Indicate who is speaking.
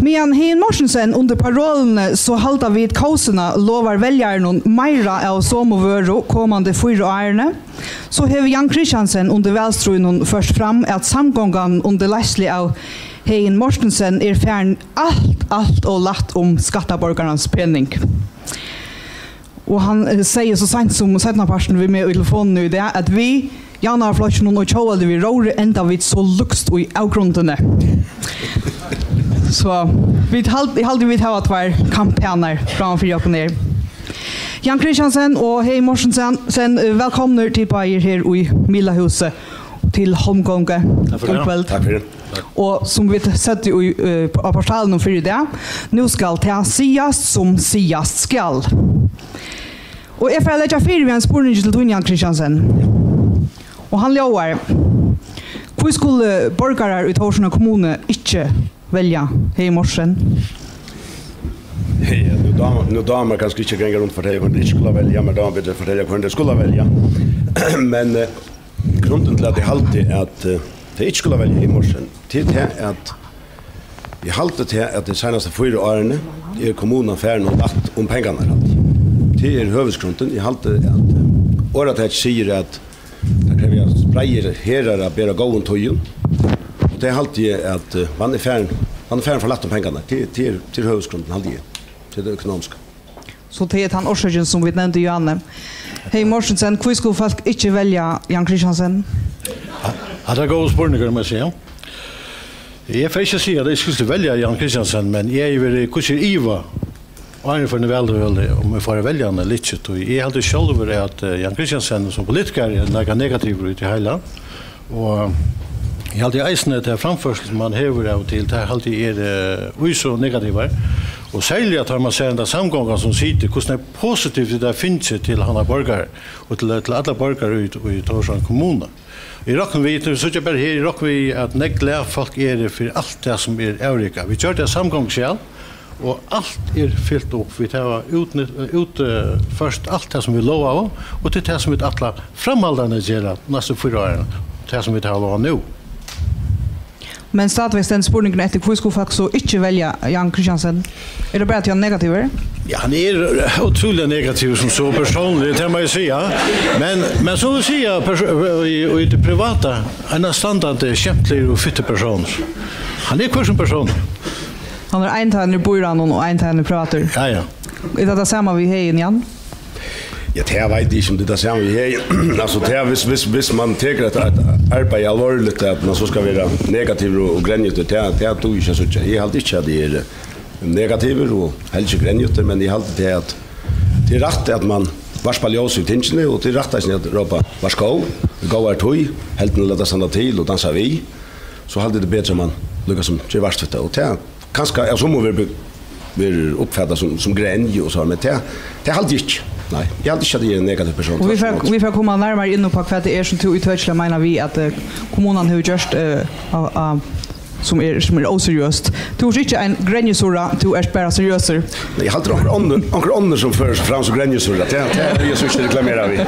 Speaker 1: Medan Hein Morsensen under parollen så halta vid kausena lovar väljaren meira av somovöro kommande 4 årene, så hever Jan Christiansen under välstruen först fram att samgången under Leslie av Hein Morsensen färn allt och latt om skattaborgarnas penning. Och han säger så sent som sättna parten vi med i telefonen nu det att vi Janna Flashen och Choalde vi rör ända vid så lukst och i avgrundene. Så vi hade vi ha två kampanjer framför jag på ner. Jan Christiansen och Hein Morsensen sen välkomna till på er här i Millahuset till Holmgånge.
Speaker 2: Tack för det.
Speaker 1: Och som vi sett på portalen för det, nu ska det sias som sias skall. Och jag får lägga fyra en spårning till Jan Christiansen. Och han lovar, hur skulle borgare i Torsjøna kommune inte välja Hein Morsen?
Speaker 2: Nu damer kanske inte gänga runt för det, men det skulle välja, men damer vill fortälja hur det skulle välja. Men grunden till att det alltid är att det inte skulle välja Hein Morsen, till det att vi halter till att de senaste 4 årene kommunen färd och lagt om pengarna. Det huvudgrunden. Jag halter att året säger att det kräver sprayer herrar att bära gåen tojen. Det är alltid att man är färd för lagt om pengarna till huvudgrunden alltid till det ekonomiska.
Speaker 1: Så det är han orsöken som vi nämnde Johanne. Hein Morsensen, hur skulle folk inte välja Jan Christiansen?
Speaker 3: Ja, det går spårningar med sig. Jag får inte säga att jag skulle välja Jan Christiansen, men jag är kanske Iva. Och han är för en väldigt om jag får välja honom lite. Jag hade själv att Jan Christiansen som politiker är negativ ut i hela. Och jag hade eisen till framförsel man häver av till det alltid är så negativa. Och särskilt att man säger att samgångar som sitter, hur positivt det finns till alla borgare och till alla borgare i Torsjøna kommun. I rocken vi så jag bara här i rocken vi att nägla folk är för allt det som är övrigt. Vi gör det samgångsskäl och allt fyllt upp. Vi tar ut först allt det som vi lovar och till det som vi alla framhållande gör nästa 4 år. Det som vi tar lova nu.
Speaker 1: Men stadigvæk den spurningen efter hur skulle folk så inte välja Jan Christiansen? Är det bara att han är negativ?
Speaker 3: Ja, han är otroligt negativ som så personligt, det man ju säga. Men så vill säga i det privata, han är standard kämplig och fitte person. Han är kursen person.
Speaker 1: Han är en tagning i början och en tagning i prater.
Speaker 3: Ja.
Speaker 1: Är det samma vi har Jan?
Speaker 2: Ja, det vet inte om det är samma vi har. Alltså, det är hvis man tänker att arbeta allvarligt att man så ska vara negativ och gränjut, det är ju inte så. Jag har alltid inte att det är negativ och helst gränjut, men jag har alltid att det är rätt att man varspar ljus i tingene och det är rätt att ropa varskå, gå tog, helt nu låta stanna till och dansa vi. Så hade det bättre man lyckas som det värst för det. Och det kanske så må vi uppfatta som gränj och så, men det är alltid inte. Nej, jag hade inte att det är en negativ person.
Speaker 1: Och vi får komma närmare in på vad det är som tog utveckla menar vi att kommunen har gjort som är oseriöst. Du är inte en gränjesura, du är bara seriöser.
Speaker 2: Jag hade några andra som förs fram som gränjesura. Det är ju så inte reklamerar vi.